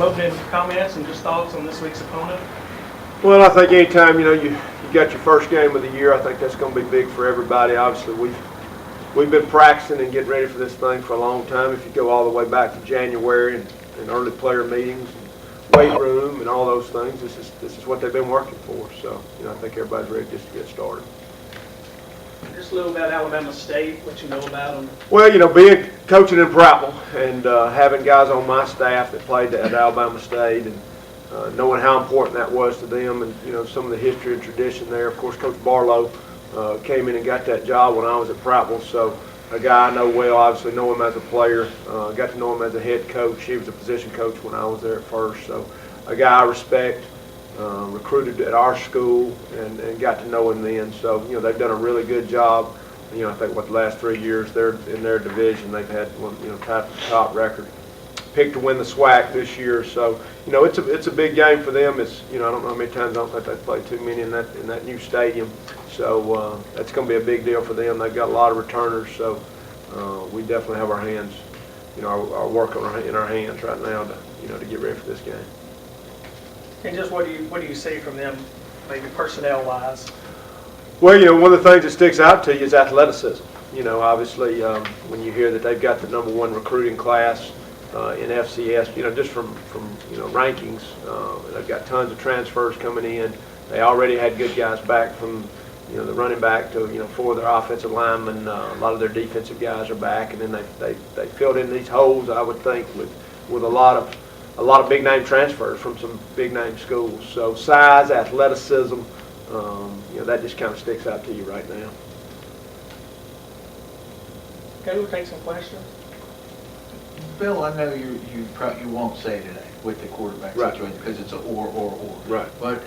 some opening comments and just thoughts on this week's opponent. Well, I think anytime you got your first game of the year, I think that's going to be big for everybody. Obviously, we've been practicing and getting ready for this thing for a long time. If you go all the way back to January and early player meetings, and weight room, and all those things, this is what they've been working for. So I think everybody's ready just to get started. Just a little about Alabama State, what you know about them. Well, coaching in Prattville and having guys on my staff that played at Alabama State and knowing how important that was to them and, some of the history and tradition there. Of course, Coach Barlow came in and got that job when I was at Prattville, so a guy I know well, obviously know him as a player, got to know him as a head coach. He was a position coach when I was there at first, so a guy I respect. Recruited at our school and got to know him then. So, they've done a really good job. I think the last 3 years they're in their tied for the top record. Picked to win the SWAC this year. So, it's a big game for them. It's, I don't know how many times, I don't think they've played too many in that new stadium. So, that's going to be a big deal for them. They've got a lot of returners. So, we definitely have our hands, our work in our hands right now to get ready for this game. And just what do you see from them, maybe personnel-wise? Well, one of the things that sticks out to you is athleticism. Obviously, when you hear that they've got the #1 recruiting class in FCS, just from rankings, they've got tons of transfers coming in. They already had good guys back from, the running back to, 4 of their offensive linemen. A lot of their defensive guys are back, and then they filled in these holes, I would think, with a lot of big name transfers from some big name schools. So size, athleticism, that just kind of sticks out to you right now. Okay, we'll take some questions. Bill, I know you won't say today with the quarterback situation because it's an or. Right. But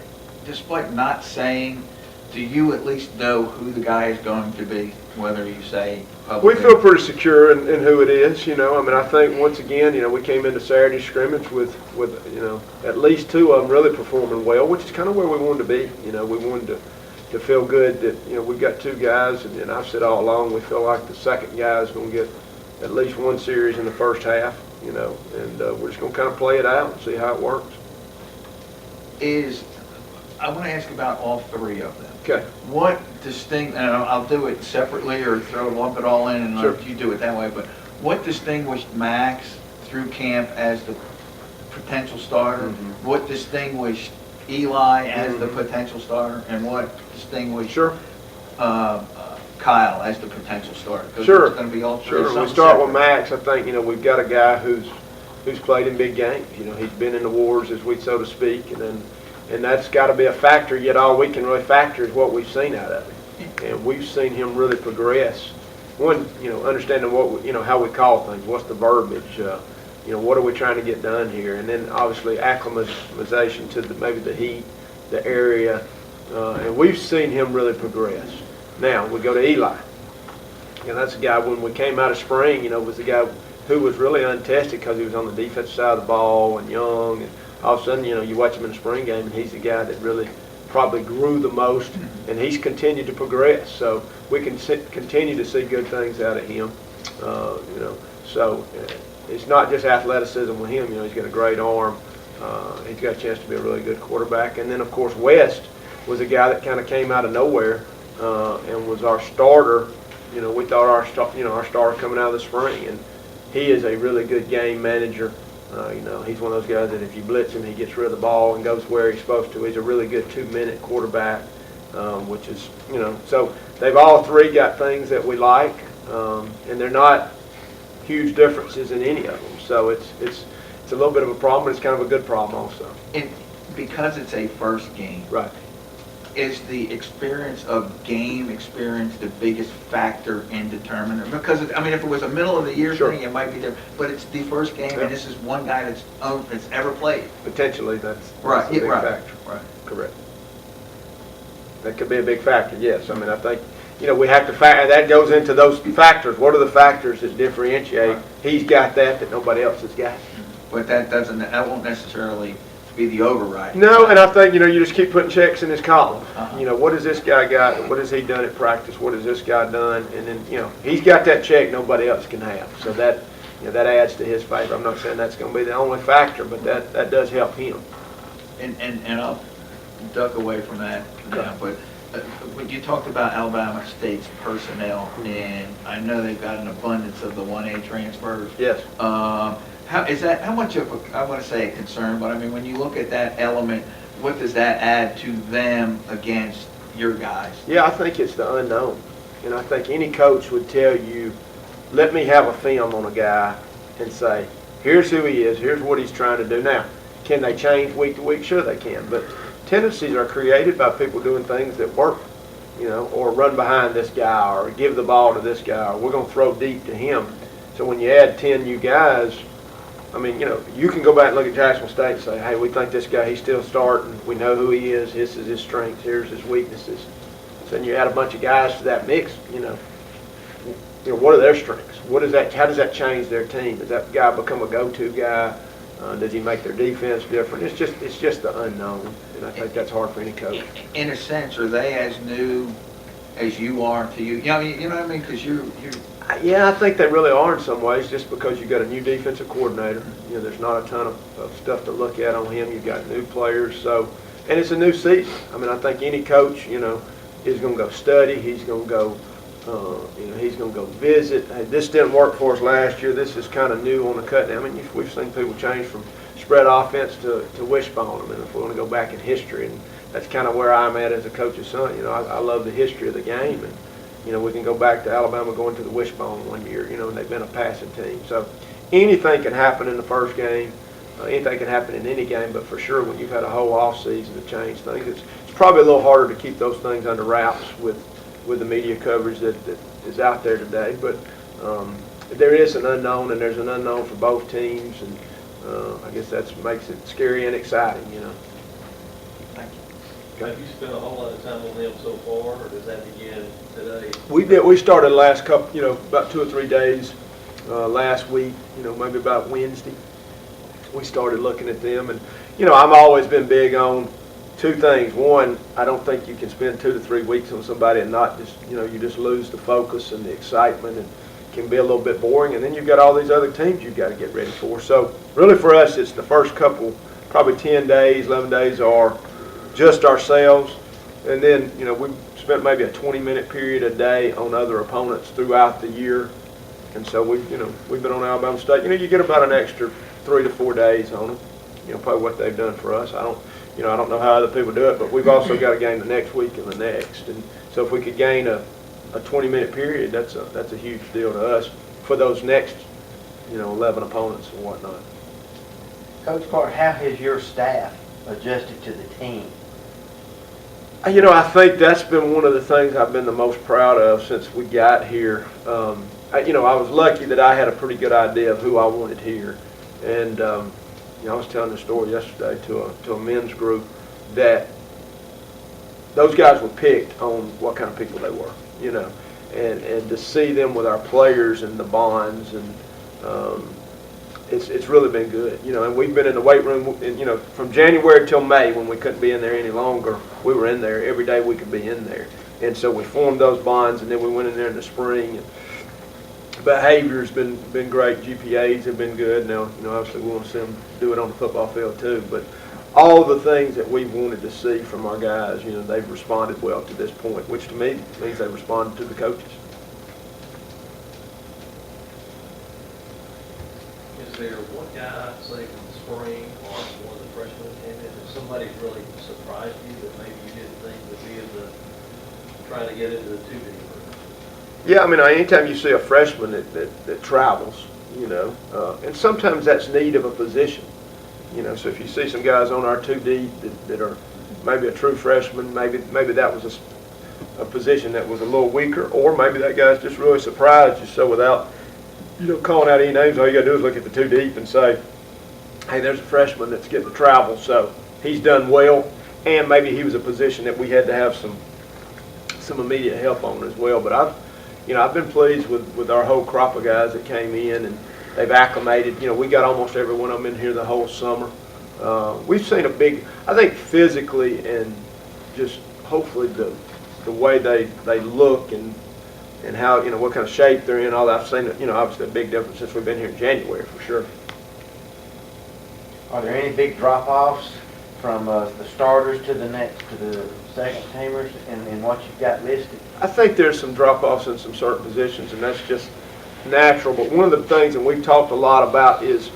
despite not saying, do you at least know who the guy is going to be, whether you say publicly? We feel pretty secure in who it is, I think once again, we came into Saturday scrimmage with at least 2 of them really performing well, which is kind of where we wanted to be. We wanted to feel good that, we've got 2 guys, and I've said all along, we feel like the second guy is going to get at least 1 series in the first half, and we're just going to kind of play it out and see how it works. I want to ask about all 3 of them. Okay. What and I'll do it separately or lump it all in and Sure. let you do it that way, but what distinguished Max through camp as the potential starter? Mm-hmm. What distinguished Eli as the potential starter? And what distinguished Kyle as the potential starter? Sure. It's going to be all 3. Sure. We start with Max. I think, we've got a guy who's played in big games. He's been in the wars, so to speak, and that's got to be a factor, yet all we can really factor is what we've seen out of him. And we've seen him really progress. One, understanding how we call things, what's the verbiage, what are we trying to get done here, and then obviously acclimatization to maybe the heat, the area, and we've seen him really progress. Now, we go to Eli. That's a guy, when we came out of spring, was the guy who was really untested because he was on the defensive side of the ball and young, and all of a sudden, you watch him in the spring game, and he's the guy that really probably grew the most, and he's continued to progress. So we can continue to see good things out of him. So it's not just athleticism with him. He's got a great arm. He's got a chance to be a really good quarterback. And then, of course, West was a guy that kind of came out of nowhere and was our starter. We thought our starter coming out of the spring, and he is a really good game manager. He's one of those guys that if you blitz him, he gets rid of the ball and goes where he's supposed to. He's a really good 2-minute quarterback, which is, so they've all 3 got things that we like, and they're not huge differences in any of them. So it's a little bit of a problem, but it's kind of a good problem also. And because it's a first game. Right. Is the game experience the biggest factor in determining? Because, if it was a middle of the year thing, it might be different. But it's the first game, and this is one guy that's ever played. Potentially, that's right. a big factor. Right. Correct. That could be a big factor, yes. I think, we have to factor, that goes into those factors. What are the factors that differentiate? Right. He's got that nobody else has got. But that won't necessarily be the override. No, and I think, you just keep putting checks in his column. What has this guy got? What has he done at practice? What has this guy done? And then, he's got that check nobody else can have. So that adds to his favor. I'm not saying that's going to be the only factor, but that does help him. And I'll duck away from that now, but when you talked about Alabama State's personnel, and I know they've got an abundance of the 1A transfers. Yes. How much of a, I want to say a concern, but I mean, when you look at that element, what does that add to them against your guys? Yeah, I think it's the unknown. And I think any coach would tell you, let me have a film on a guy and say, here's who he is, here's what he's trying to do. Now, can they change week to week? Sure they can, but tendencies are created by people doing things that work, or run behind this guy, or give the ball to this guy, or we're going to throw deep to him. So when you add 10 new guys, I mean, you can go back and look at Jacksonville State and say, hey, we think this guy, he's still starting. We know who he is. This is his strengths. Here's his weaknesses. So then you add a bunch of guys to that mix, what are their strengths? How does that change their team? Does that guy become a go-to guy? Does he make their defense different? It's just the unknown, and I think that's hard for any coach. In a sense, are they as new as you are to you? You know what I mean? Because you're. Yeah, I think they really are in some ways, just because you've got a new defensive coordinator. There's not a ton of stuff to look at on him. You've got new players, and it's a new season. I mean, I think any coach, is going to go study. He's going to go, he's going to go visit. Hey, this didn't work for us last year. This is kind of new on the cut. I mean, we've seen people change from spread offense to wishbone. I mean, if we want to go back in history, and that's kind of where I'm at as a coach's son. I love the history of the game, and we can go back to Alabama going to the wishbone one year, and they've been a passing team. So anything can happen in the first game. Anything can happen in any game, but for sure when you've had a whole off season to change things, it's probably a little harder to keep those things under wraps with the media coverage that is out there today. But there is an unknown, and there's an unknown for both teams, and I guess that makes it scary and exciting, Thank you. Have you spent a whole lot of time on them so far, or does that begin today? We did. We started last couple, about 2 or 3 days last week. Maybe about Wednesday. We started looking at them, and I've always been big on 2 things. One, I don't think you can spend 2 to 3 weeks on somebody and not just, you just lose the focus and the excitement, and can be a little bit boring. And then you've got all these other teams you've got to get ready for. So really for us, it's the first couple, probably 10 days, 11 days are just ourselves, and then we've spent maybe a 20-minute period a day on other opponents throughout the year, and so we've been on Alabama State. You get about an extra 3 to 4 days on them. Probably what they've done for us. I don't know how other people do it, but we've also got a game the next week and the next, and so if we could gain a 20-minute period, that's a huge deal to us for those next 11 opponents and whatnot. Coach Carter, how has your staff adjusted to the team? I think that's been one of the things I've been the most proud of since we got here. I was lucky that I had a pretty good idea of who I wanted here, and I was telling the story yesterday to a men's group that those guys were picked on what kind of people they were, and to see them with our players and the bonds, and it's really been good, and we've been in the weight room, and, from January till May, when we couldn't be in there any longer, we were in there every day we could be in there. And so we formed those bonds, and then we went in there in the spring, and behavior's been great. GPAs have been good. Now, obviously we want to see them do it on the football field too, but all the things that we've wanted to see from our guys, they've responded well to this point, which to me means they've responded to the coaches. Is there one guy, say from the spring or one of the freshmen that came in, if somebody's really surprised you that maybe you didn't think would be in the, trying to get into the 2D group? Yeah, I mean, anytime you see a freshman that travels, and sometimes that's need of a position. So if you see some guys on our 2D that are maybe a true freshman, maybe that was a position that was a little weaker, or maybe that guy's just really surprised you. So without, calling out any names, all you got to do is look at the 2 deep and say, hey, there's a freshman that's getting to travel, so he's done well, and maybe he was a position that we had to have some immediate help on as well. But I've been pleased with our whole crop of guys that came in, and they've acclimated. We got almost every one of them in here the whole summer. We've seen a big, I think physically and just hopefully the way they look and and how, you know, what kind of shape they're in, all that. I've seen, you know, obviously a big difference since we've been here in January, for sure. Are there any big drop-offs from the starters to the second teamers in what you've got listed? I think there's some drop-offs in some certain positions, and that's just natural. But one of the things that we've talked a lot about is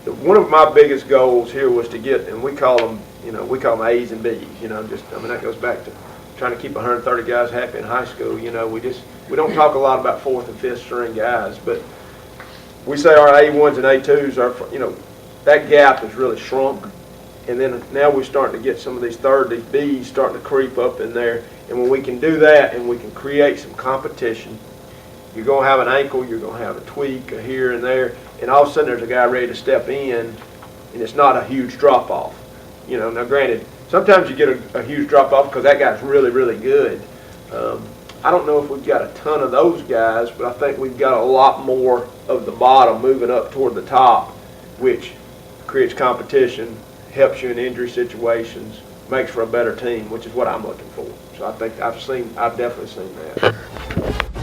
that one of my biggest goals here was to get, and we call them, you know, we call them A's and B's. You know, just, I mean, that goes back to trying to keep 130 guys happy in high school. You know, we don't talk a lot about fourth and fifth string guys, but we say our A1s and A2s are, you know, that gap has really shrunk. And then now we're starting to get some of these these B's starting to creep up in there. And when we can do that and we can create some competition, you're going to have an ankle, you're going to have a tweak here and there, and all of a sudden there's a guy ready to step in, and it's not a huge drop-off. You know, now granted, sometimes you get a huge drop-off because that guy's really, really good. I don't know if we've got a ton of those guys, but I think we've got a lot more of the bottom moving up toward the top, which creates competition, helps you in injury situations, makes for a better team, which is what I'm looking for. So I think I've definitely seen that.